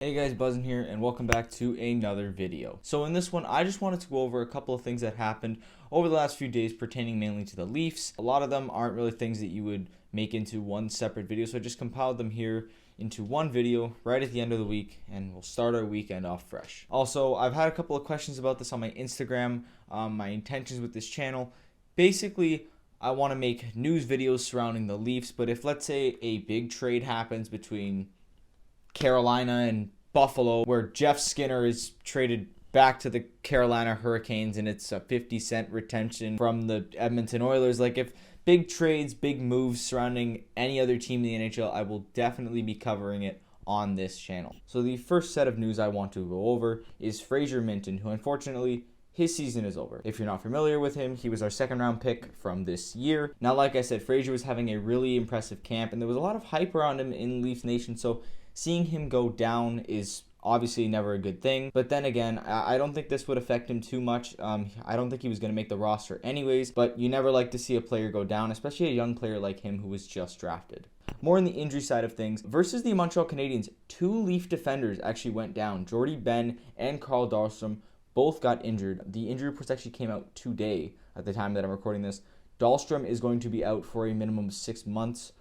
Hey guys, Buzzin here, and welcome back to another video. So in this one, I just wanted to go over a couple of things that happened over the last few days pertaining mainly to the Leafs. A lot of them aren't really things that you would make into one separate video, so I just compiled them here into one video right at the end of the week, and we'll start our weekend off fresh. Also, I've had a couple of questions about this on my Instagram, my intentions with this channel. Basically, I want to make news videos surrounding the Leafs, but if, let's say, a big trade happens between Carolina and Buffalo, where Jeff Skinner is traded back to the Carolina Hurricanes and it's a 50-cent retention from the Edmonton Oilers. Like, if big trades, big moves surrounding any other team in the NHL, I will definitely be covering it on this channel. So the first set of news I want to go over is Fraser Minten, who unfortunately his season is over. If you're not familiar with him, he was our second round pick from this year. Now, like I said, Fraser was having a really impressive camp and there was a lot of hype around him in Leafs Nation, so seeing him go down is obviously never a good thing. But then again, I don't think this would affect him too much. I don't think he was going to make the roster anyways, but you never like to see a player go down, especially a young player like him who was just drafted. More on the injury side of things, versus the Montreal Canadiens, two Leaf defenders actually went down. Jordy Ben and Carl Dahlstrom both got injured. The injury reports actually came out today at the time that I'm recording this. Dahlstrom is going to be out for a minimum of 6 months.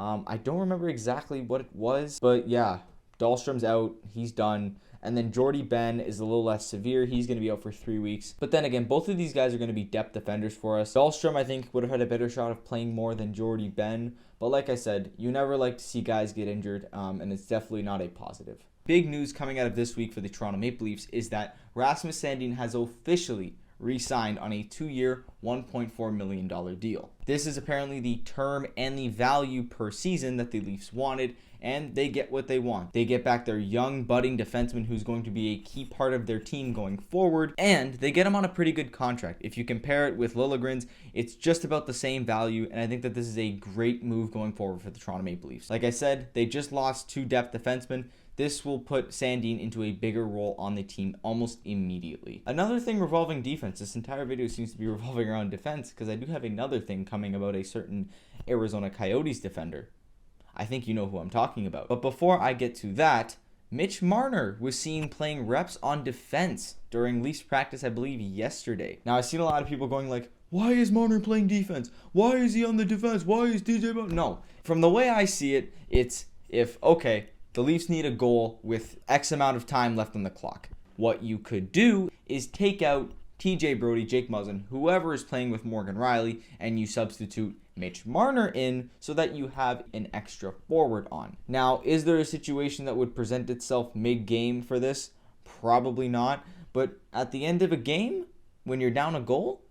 I don't remember exactly what it was, but yeah, Dahlstrom's out. He's done. And then Jordy Ben is a little less severe. He's going to be out for 3 weeks. But then again, both of these guys are going to be depth defenders for us. Dahlstrom, I think, would have had a better shot of playing more than Jordy Ben. But like I said, you never like to see guys get injured, and it's definitely not a positive. Big news coming out of this week for the Toronto Maple Leafs is that Rasmus Sandin has officially re-signed on a 2-year, $1.4 million deal. This is apparently the term and the value per season that the Leafs wanted, and they get what they want. They get back their young, budding defenseman who's going to be a key part of their team going forward, and they get him on a pretty good contract. If you compare it with Liljegren's, it's just about the same value, and I think that this is a great move going forward for the Toronto Maple Leafs. Like I said, they just lost 2 depth defensemen. This will put Sandin into a bigger role on the team almost immediately. Another thing revolving defense. This entire video seems to be revolving around defense because I do have another thing coming about a certain Arizona Coyotes defender. I think you know who I'm talking about. But before I get to that, Mitch Marner was seen playing reps on defense during Leafs practice, I believe, yesterday. Now, I've seen a lot of people going like, why is Marner playing defense? Why is he on the defense? Why is DJ... No. From the way I see it, it's the Leafs need a goal with X amount of time left on the clock. What you could do is take out TJ Brodie, Jake Muzzin, whoever is playing with Morgan Rielly, and you substitute Mitch Marner in so that you have an extra forward on. Now, is there a situation that would present itself mid-game for this? Probably not. But at the end of a game, when you're down a goal,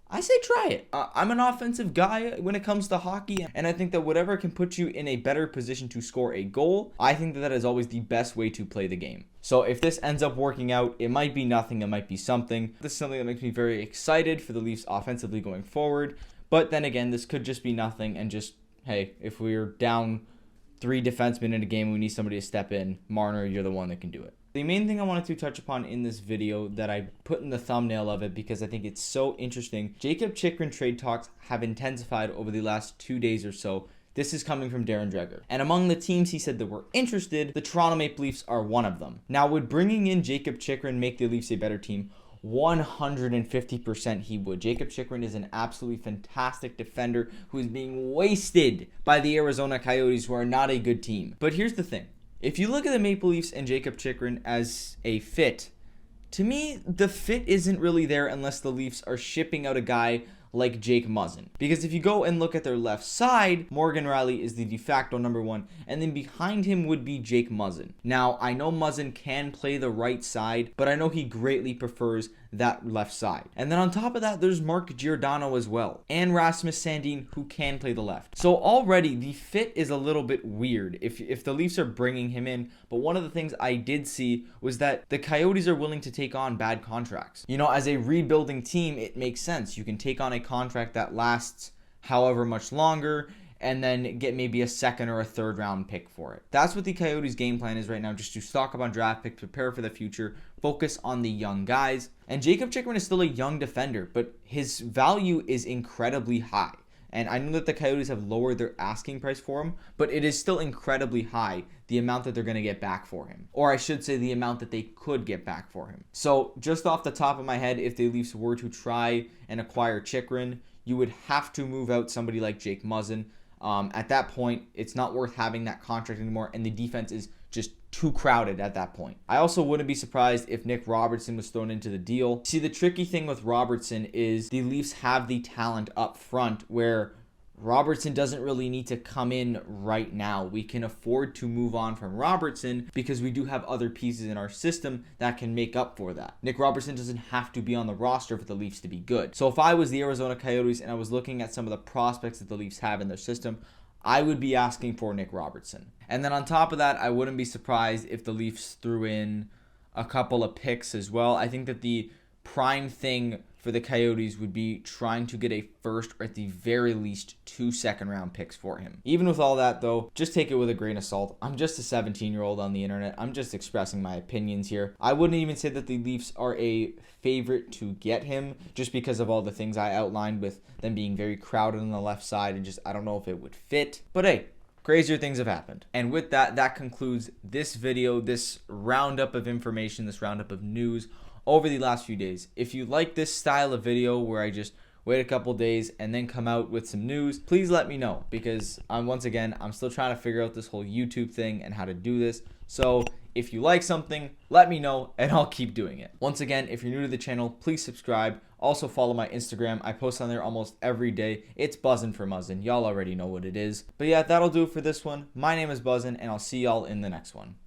I say try it. I'm an offensive guy when it comes to hockey, and I think that whatever can put you in a better position to score a goal, I think that is always the best way to play the game. So if this ends up working out, it might be nothing, it might be something. This is something that makes me very excited for the Leafs offensively going forward. But then again, this could just be nothing, and just, hey, if we're down 3 defensemen in a game, we need somebody to step in. Marner, you're the one that can do it. The main thing I wanted to touch upon in this video that I put in the thumbnail of it because I think it's so interesting. Jakob Chychrun trade talks have intensified over the last 2 days or so. This is coming from Darren Dreger. And among the teams he said that were interested, the Toronto Maple Leafs are one of them. Now, would bringing in Jakob Chychrun make the Leafs a better team? 150% he would. Jakob Chychrun is an absolutely fantastic defender who is being wasted by the Arizona Coyotes, who are not a good team. But here's the thing. If you look at the Maple Leafs and Jakob Chychrun as a fit, to me, the fit isn't really there unless the Leafs are shipping out a guy like Jake Muzzin. Because if you go and look at their left side, Morgan Rielly is the de facto number 1, and then behind him would be Jake Muzzin. Now, I know Muzzin can play the right side, but I know he greatly prefers that left side. And then on top of that, there's Mark Giordano as well, and Rasmus Sandin, who can play the left. So already, the fit is a little bit weird if the Leafs are bringing him in, but one of the things I did see was that the Coyotes are willing to take on bad contracts. You know, as a rebuilding team, it makes sense. You can take on a contract that lasts however much longer, and then get maybe a 2nd or a 3rd round pick for it. That's what the Coyotes' game plan is right now, just to stock up on draft picks, prepare for the future, focus on the young guys. And Jakob Chychrun is still a young defender, but his value is incredibly high. And I know that the Coyotes have lowered their asking price for him, but it is still incredibly high, the amount that they're going to get back for him. Or I should say the amount that they could get back for him. So just off the top of my head, if the Leafs were to try and acquire Chychrun, you would have to move out somebody like Jake Muzzin. At that point, it's not worth having that contract anymore, and the defense is just too crowded at that point. I also wouldn't be surprised if Nick Robertson was thrown into the deal. See, the tricky thing with Robertson is the Leafs have the talent up front where Robertson doesn't really need to come in right now. We can afford to move on from Robertson because we do have other pieces in our system that can make up for that. Nick Robertson doesn't have to be on the roster for the Leafs to be good. So if I was the Arizona Coyotes and I was looking at some of the prospects that the Leafs have in their system, I would be asking for Nick Robertson. And then on top of that, I wouldn't be surprised if the Leafs threw in a couple of picks as well. I think that the prime thing for the Coyotes would be trying to get a first or at the very least 2 second-round picks for him. Even with all that, though, just take it with a grain of salt. I'm just a 17-year-old on the internet. I'm just expressing my opinions here. I wouldn't even say that the Leafs are a favorite to get him just because of all the things I outlined with them being very crowded on the left side and just I don't know if it would fit. But hey, crazier things have happened. And with that, that concludes this video, this roundup of information, this roundup of news over the last few days. If you like this style of video where I just wait a couple days and then come out with some news, please let me know because once again, I'm still trying to figure out this whole YouTube thing and how to do this. So if you like something, let me know and I'll keep doing it. Once again, if you're new to the channel, please subscribe. Also follow my Instagram. I post on there almost every day. It's Buzzin' for Muzzin'. Y'all already know what it is. But yeah, that'll do it for this one. My name is Buzzin' and I'll see y'all in the next one.